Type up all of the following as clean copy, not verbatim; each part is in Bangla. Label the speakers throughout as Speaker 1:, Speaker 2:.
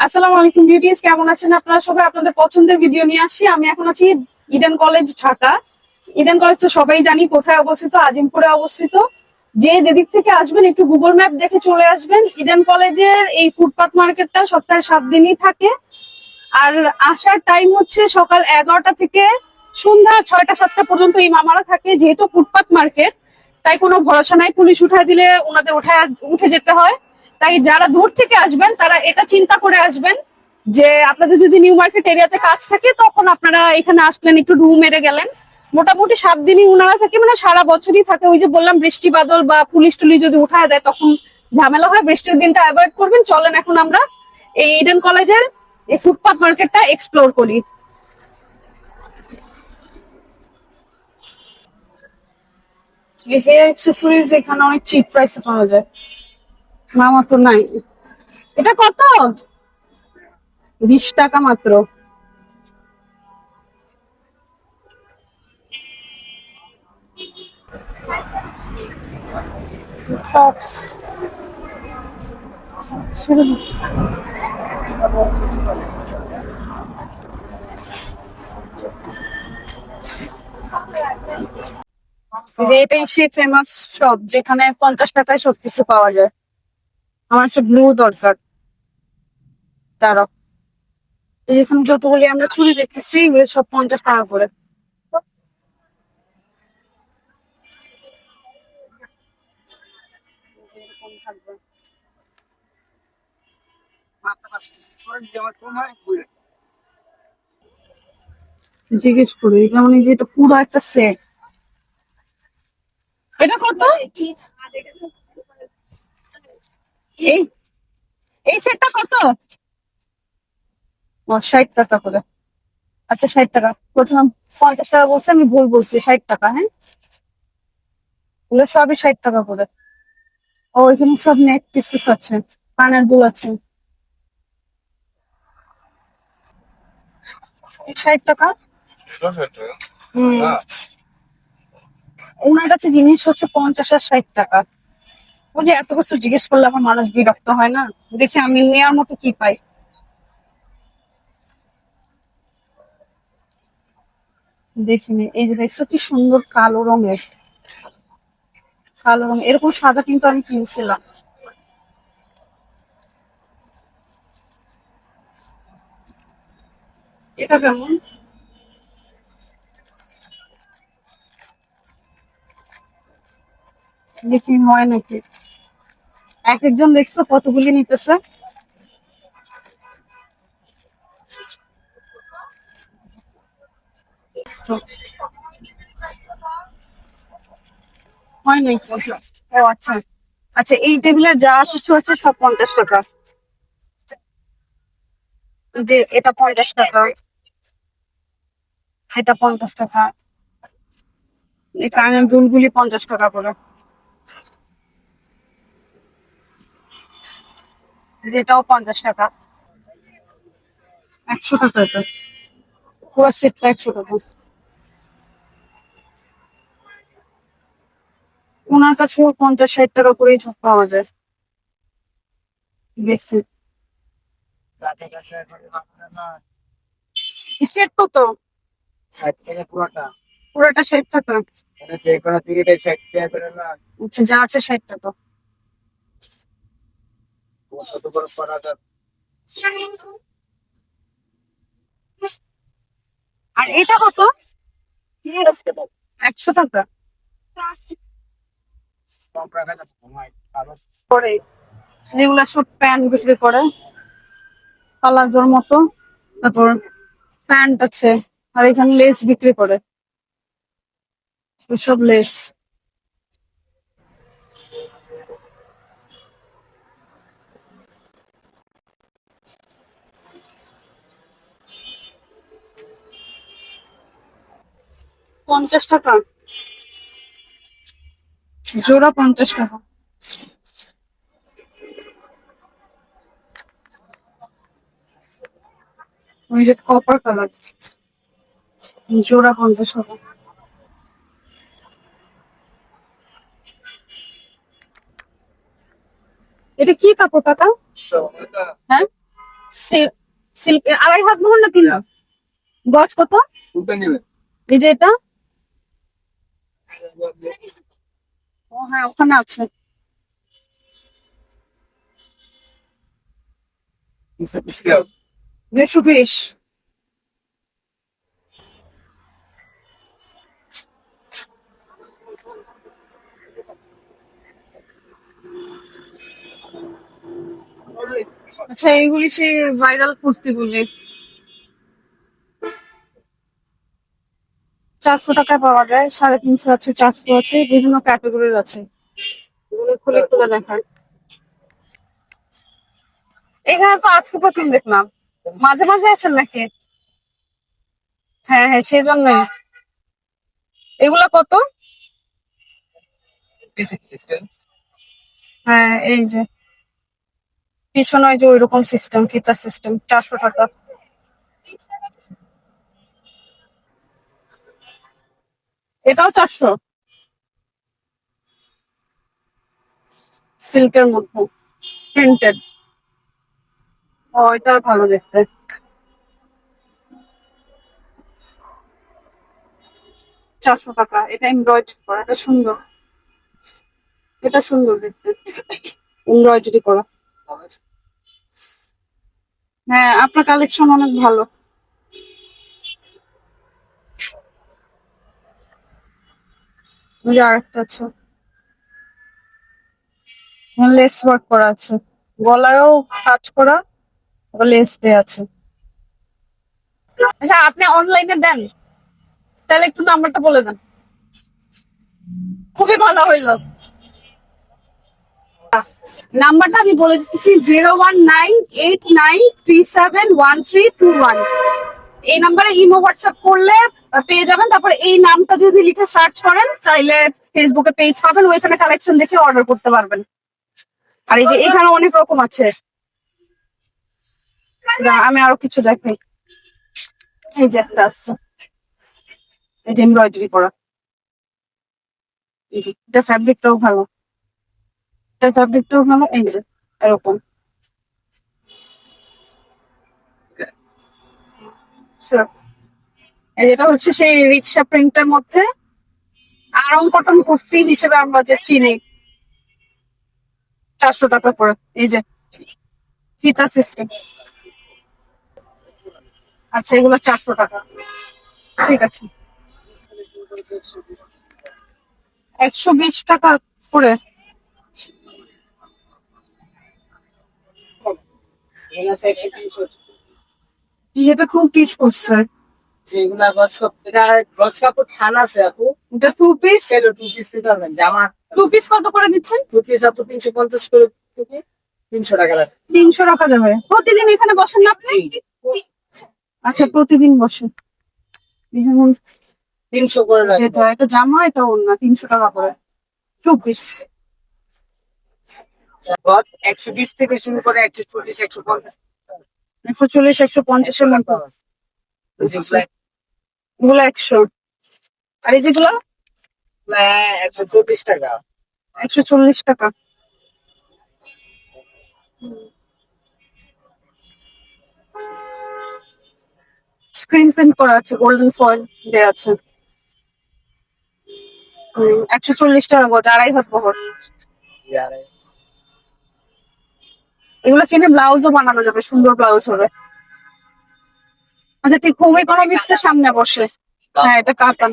Speaker 1: আসসালামু আলাইকুম বিউটিজ, কেমন আছেন আপনারা সবাই? আপনাদের পছন্দের ভিডিও নিয়ে আসছি। আমি এখন আছি Eden college, Dhaka. Eden college তো সবাই জানি কোথায় অবস্থিত, আজিমপুরে অবস্থিত। যে যেদিক থেকে আসবেন একটু গুগল ম্যাপ দেখে চলে আসবেন। ইডেন কলেজের এই ফুটপাত মার্কেটটা সপ্তাহে 7 দিনই থাকে। আর আসার টাইম হচ্ছে সকাল 11টা থেকে সন্ধ্যা 6টা 7টা পর্যন্ত এই মামারা থাকে। যেহেতু ফুটপাত মার্কেট, তাই কোনো ভরসা নাই, পুলিশ উঠায় দিলে ওনাদের উঠে যেতে হয়। তাই যারা দূর থেকে আসবেন তারা এটা চিন্তা করে আসবেন যে আপনাদের যদি নিউ মার্কেট এরিয়াতে কাজ থাকে তখন আপনারা এখানে আসলেন, একটু রুম মেরে গেলেন। মোটামুটি 7 দিনই উনারা থাকে, মানে সারা বছরই থাকে। ওই যে বললাম বৃষ্টি বাদল বা পুলিশ টুলিশ যদি উঠায় দেয় তখন ঝামেলা হয়। বৃষ্টির দিনটা অ্যাভয়েড করবেন। চলেন এখন আমরা এই ইডেন কলেজের এই ফুটপাথ মার্কেটটা এক্সপ্লোর করি। এই হেয়ার অ্যাক্সেসরিজ এখানে অনেক চিপ প্রাইসে পাওয়া যায়। মামা তো নাই। এটা কত? 20 টাকা মাত্র। টপস যে এটাই সেই ফেমাস শপ যেখানে 50 টাকায় সবকিছু পাওয়া যায়। আমার একটা ব্লু দরকার। তারা এই যেখানে যতগুলি আমরা চুড়ি দেখতেছি এগুলো সব 50 টাকা করে। এরকম থাকবে। জিজ্ঞেস করি, যেমন এই যে এটা পুরো একটা সেট। এটা কত? এই এই সেটটা কত? ও, 60 টাকা করে। আচ্ছা, 60 টাকা। প্রথম 50 টাকা বলছে, আমি ভুল বলছি, 60 টাকা। হ্যাঁ, এগুলো সবই 60 টাকা করে। ও, এখানে সব নেক পিসেস আছে, কানের দুল আছে। 60 টাকা। হম, ওনার কাছে জিনিস হচ্ছে 50 আর 60 টাকা। ও যে এত কিছু জিজ্ঞেস করলে আমার মানুষ বিরক্ত হয় না। দেখি আমি নেওয়ার মতো কি পাই। দেখিনি। এই যে দেখছো কি সুন্দর কালো রঙের, কালো রঙ, এরকম সাদা কিন্তু আমি কিনছিলাম। এটা কেমন? দেখি হয় নাকি। এক একজন দেখছো কতগুলি নিতেছে। হয় নাকি? ও আচ্ছা। আচ্ছা, এই টেবিলের যা কিছু আছে সব 50 টাকা। যে এটা 50 টাকা, এটা 50 টাকা। এই কানের দুলগুলি 50 টাকা করে। যেটাও 50 টাকা। 100 টাকা এটা। পুরো সেটটা 100 টাকা। ওনার কাছে 50 60 টাকা করেই সব পাওয়া যায়। দেখি সেট কত? 60 টাকা পুরোটা। পুরোটা 60 টাকা। যে কোনো তিনটে 60 টাকা করে না। আচ্ছা, যা আছে 60 টাকা। কত করে পড়া যাবে? আর এটা কত? 100 টাকা করে। যেগুলা সব প্যান্ট বিক্রি করে, পালাজোর মতো। তারপর প্যান্ট আছে। আর এখানে লেস বিক্রি করে, সব লেস। 50 টাকা জোড়া, 50 টাকা। ওই যে কপার কালার, জোড়া 50 টাকা। এটা কি কাপড় কাকা? হ্যাঁ, সিল্ক 2.5 হাত বহর না 3 হাত? গজ কত? এই যে এটা, ও হ্যাঁ ওখানে আছে। 220। আচ্ছা এইগুলি সেই ভাইরাল কুর্তিগুলি 400 টাকায় পাওয়া যায়, 350 আছে, 400 আছে, বিভিন্ন ক্যাটাগরির আছে। এগুলো খুলে খুলে দেখায়। এখানে তো আজকে প্রথম দেখলাম, মাঝে মাঝে আসেন নাকি? হ্যাঁ হ্যাঁ সেই জন্যই। এগুলা কত? হ্যাঁ এই যে পিছনে ওই যে ওইরকম সিস্টেম, ফিতা সিস্টেম, 400 টাকা। এটাও 400, সিল্কের মধ্যে প্রিন্টেড। ও এটা ভালো দেখতে। 400 টাকা। এটা এমব্রয়ডারি করা, এটা সুন্দর, এটা সুন্দর দেখতে, এমব্রয়ডারি করা। হ্যাঁ আপনার কালেকশন অনেক ভালো। ওই যে আরেকটা আছে, লেস ওয়ার্ক করা আছে, গলায়ও কাজ করা, লেস দেয়া আছে। আচ্ছা আপনি অনলাইনে দেন, তাহলে একটু নাম্বারটা বলে দেন, খুবই ভালো হইলো। নাম্বারটা আমি বলে দিচ্ছি, 01989371321। এই নাম্বারে ইমো হোয়াটসঅ্যাপ করলে পেয়ে যাবেন। তারপর এই নামটা যদি লিখে সার্চ করেন তাহলে ফেসবুকে পেজ পাবেন, ওইখানে কালেকশন দেখে অর্ডার করতে পারবেন। আর এই যে এখানে অনেক রকম আছে, আমি আরো কিছু দেখাই। এই যে একটা আছে, এই যে এমব্রয়ডারি করা, এই যে এটা ফ্যাব্রিকটাও ভালো, এটার ফ্যাব্রিকটাও ভালো। এই যে এরকম Sure. এই যেটা হচ্ছে সেই রিক্সা প্রিন্টের মধ্যে আরং কটন কুর্তি হিসেবে আমরা যে চিনি, 400 টাকা করে। এই যে ফিতা সিস্টেম। আচ্ছা এগুলো 400 টাকা, ঠিক আছে। 120 টাকা করে। যেটা 2 পিস করছে,
Speaker 2: যেগুলা গছ কাপড় থান আছে আপু,
Speaker 1: এটা 2 পিস।
Speaker 2: 2 পিস নিতে পারবেন। জামা
Speaker 1: 2 পিস কত করে দিচ্ছেন?
Speaker 2: 2 পিস আপু 350 করে থেকে 300 টাকা লাগে।
Speaker 1: 300 টাকা দেবে। প্রতিদিন এখানে বসেন না আপনি? আচ্ছা প্রতিদিন বসেন। এই যেমন
Speaker 2: 300 করে লাগে।
Speaker 1: যেটা এটা জামা, এটা ওড়না, 300 টাকা করে 2 পিস।
Speaker 2: গছ 120 থেকে শুরু করে 140 150।
Speaker 1: 140 150-এর মতো। এগুলো 100। আর এই যেগুলো
Speaker 2: 124 টাকা।
Speaker 1: 140 টাকা। স্ক্রিন প্রিন্ট করা আছে, গোল্ডেন ফয়েল দেওয়া আছে। 140 টাকা গজ, 2.5 হাত বহর। এগুলো কিনে ব্লাউজও বানানো যাবে, সুন্দর ব্লাউজ হবে। আচ্ছা ঠিক হোম ইকোনমিক্স এর সামনে বসে। হ্যাঁ এটা কাতান,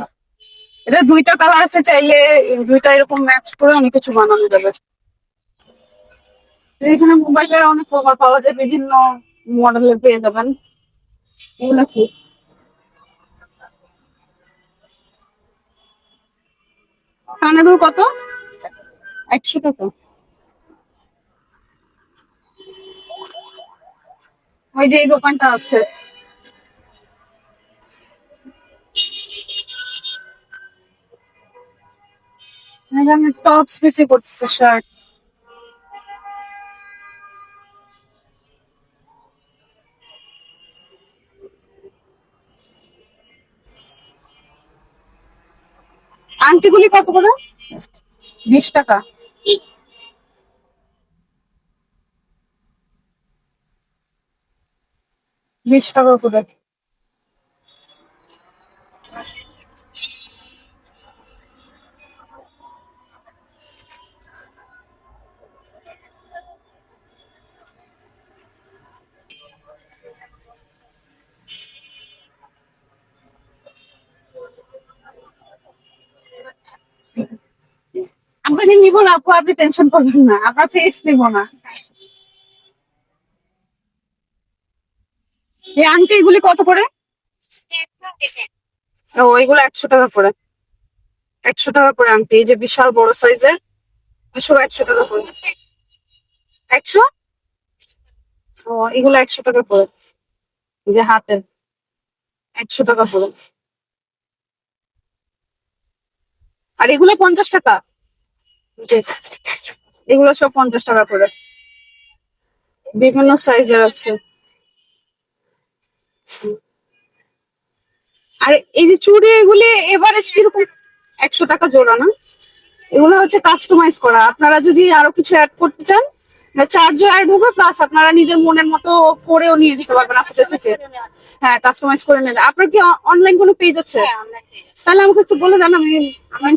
Speaker 1: এটা 2টা কালার আছে, চাইলে 2টা এরকম ম্যাচ করে অনেক কিছু বানানো যাবে। এখানে মোবাইলের অনেক কভার পাওয়া যায়, বিভিন্ন মডেলের পেয়ে যাবেন। এগুলো কি কানের দুল কত? 100 টাকা। ওই যে এই দোকানটা আছে, এখানে টপস বিক্রি করতেছে, শার্ট। আংটিগুলি কত করে? 20 টাকা। 20 টাকা করে। আপনাকে নিবো না আপু, আপনি টেনশন করবেন না, আপনার ফেস নিব না। এই আংটি এগুলি কত করে? ও এগুলো 100 টাকা করে। 100 টাকা করে আংটি, এই যে বিশাল বড় সাইজের, সব 100 টাকা করে। 100? ও এগুলো 100 টাকা করে, এই যে হাতের 100 টাকা করে। আর এগুলো 50 টাকা। জি, এগুলো সব 50 টাকা করে, বিভিন্ন সাইজের আছে। আর এই যে চুড়ি এগুলি এভারেজ কিরকম? 100 টাকা জোড়া না? এগুলো হচ্ছে কাস্টমাইজ করা, আপনারা যদি আরো কিছু অ্যাড করতে চান চার্জও অ্যাড হবে, প্লাস আপনারা নিজের মনের মতো করেও নিয়ে যেতে পারবেন আপনাদের থেকে। হ্যাঁ, কাস্টমাইজ করে নিয়ে যান। আপনার কি অনলাইন কোনো পেজ আছে? তাহলে আমাকে একটু বলে দেন, আমি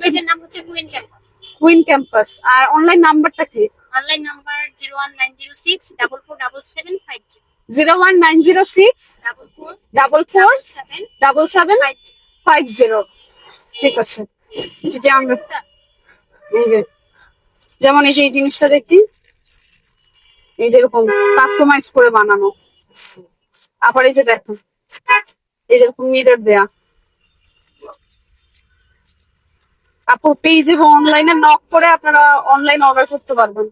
Speaker 3: পেজের নাম হচ্ছে কুইন ক্যাম্পাস।
Speaker 1: Queen campus. আর অনলাইন নাম্বারটা কি?
Speaker 3: Online number 01906 447750
Speaker 1: 01906
Speaker 3: 44
Speaker 1: 447750। ঠিক আছে। এই যে আমরা, এই যে যেমন এই যে এই জিনিসটা দেখি, এই যে এরকম কাস্টমাইজ করে বানানো। আবার এই যে দেখো, এই যেরকম মিরর দেয়া। আপু পেজ এবং অনলাইনে নক করে আপনারা অনলাইন অর্ডার করতে পারবেন।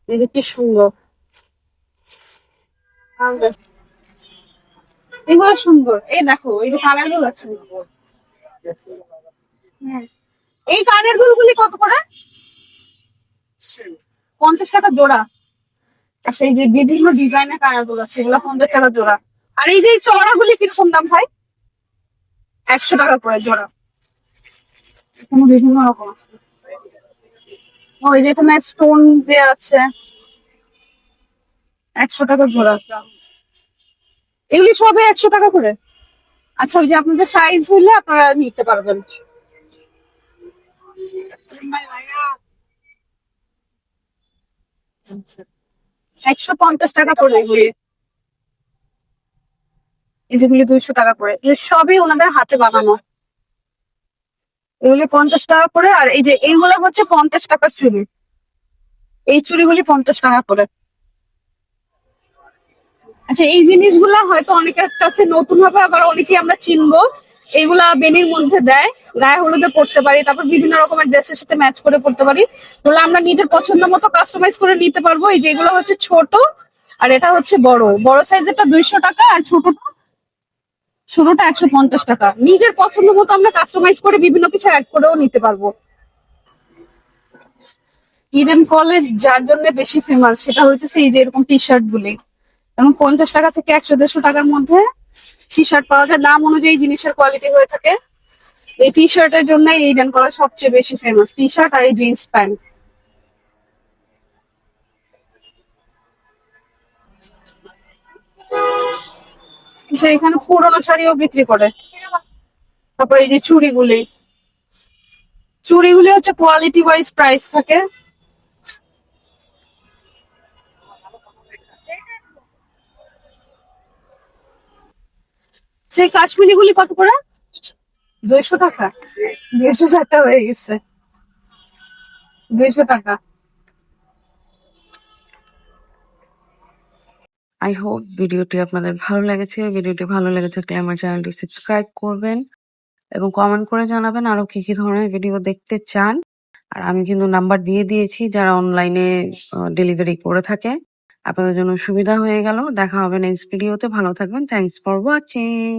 Speaker 1: এই যে কি সুন্দর, এগুলো সুন্দর। এই দেখো, এই যে কালার গুলো আছে। হ্যাঁ, এই কানের গুলি কত করে? 50 টাকা জোড়া। আচ্ছা, এই যে বিভিন্ন ডিজাইনের কানের গুলো আছে, এগুলো 50 টাকা জোড়া। আর এই যে চওড়া গুলি কিরকম দাম ভাই? 100 টাকা করে জোড়া। এখানে বিভিন্ন রকম আছে। ওই যে এখানে স্টোন দেয়া আছে, 100 টাকা জোড়া। এগুলি সবে 100 টাকা করে। আচ্ছা, ওই যে আপনাদের সাইজ হইলে আপনারা নিতে পারবেন। 150 টাকা করে এগুলি। এই যেগুলি 200 টাকা করে, এগুলি সবই ওনাদের হাতে বানানো। এগুলি 50 টাকা করে। আর এই যে এইগুলো হচ্ছে 50 টাকার চুড়ি, এই চুড়িগুলি 50 টাকা করে। আচ্ছা, এই জিনিসগুলা হয়তো অনেকের কাছে নতুন হবে, আবার অনেকেই আমরা চিনবো। এইগুলা বেনির মধ্যে দেয়, গায়ে হলুদে পড়তে পারি, তারপর বিভিন্ন রকমের ড্রেসের সাথে ম্যাচ করে পড়তে পারি। তাহলে আমরা নিজের পছন্দ মতো কাস্টমাইজ করে নিতে পারবো। এই যেগুলো হচ্ছে ছোট, আর এটা হচ্ছে বড়। বড় সাইজেরটা 200 টাকা, আর ছোটটা 150 টাকা। নিজের পছন্দ মতো আমরা কাস্টমাইজ করে বিভিন্ন কিছু অ্যাড করেও নিতে পারবো। ইডেন কলেজ যার জন্য বেশি ফেমাস সেটা হচ্ছে এই যে এরকম টি শার্ট গুলি। এখন 50 টাকা থেকে 100-150 টাকার মধ্যে টি শার্ট পাওয়া যায়, দাম অনুযায়ী জিনিসের কোয়ালিটি হয়ে থাকে। এই টি শার্টের জন্য ইডেন কলেজ সবচেয়ে বেশি ফেমাস, টি শার্ট আর এই জিন্স প্যান্ট। সে এখানে পুরোনো শাড়িও বিক্রি করে। তারপর এই যে চুড়িগুলি হচ্ছে কোয়ালিটি ওয়াইজ প্রাইস থাকে। সেই কাশ্মীরি গুলি কত করে? 200 টাকা। 200 টাকা হয়ে গেছে, 200 টাকা।
Speaker 4: আই হোপ ভিডিওটি আপনাদের ভালো লেগেছে। ভিডিওটি ভালো লেগে থাকলে আমার চ্যানেলটি সাবস্ক্রাইব করবেন এবং কমেন্ট করে জানাবেন আরো কি কি ধরনের ভিডিও দেখতে চান। আর আমি কিন্তু নাম্বার দিয়ে দিয়েছি যারা অনলাইনে ডেলিভারি করে থাকে, আপনাদের জন্য সুবিধা হয়ে গেল। দেখা হবে নেক্সট ভিডিওতে। ভালো থাকবেন। Thanks for watching.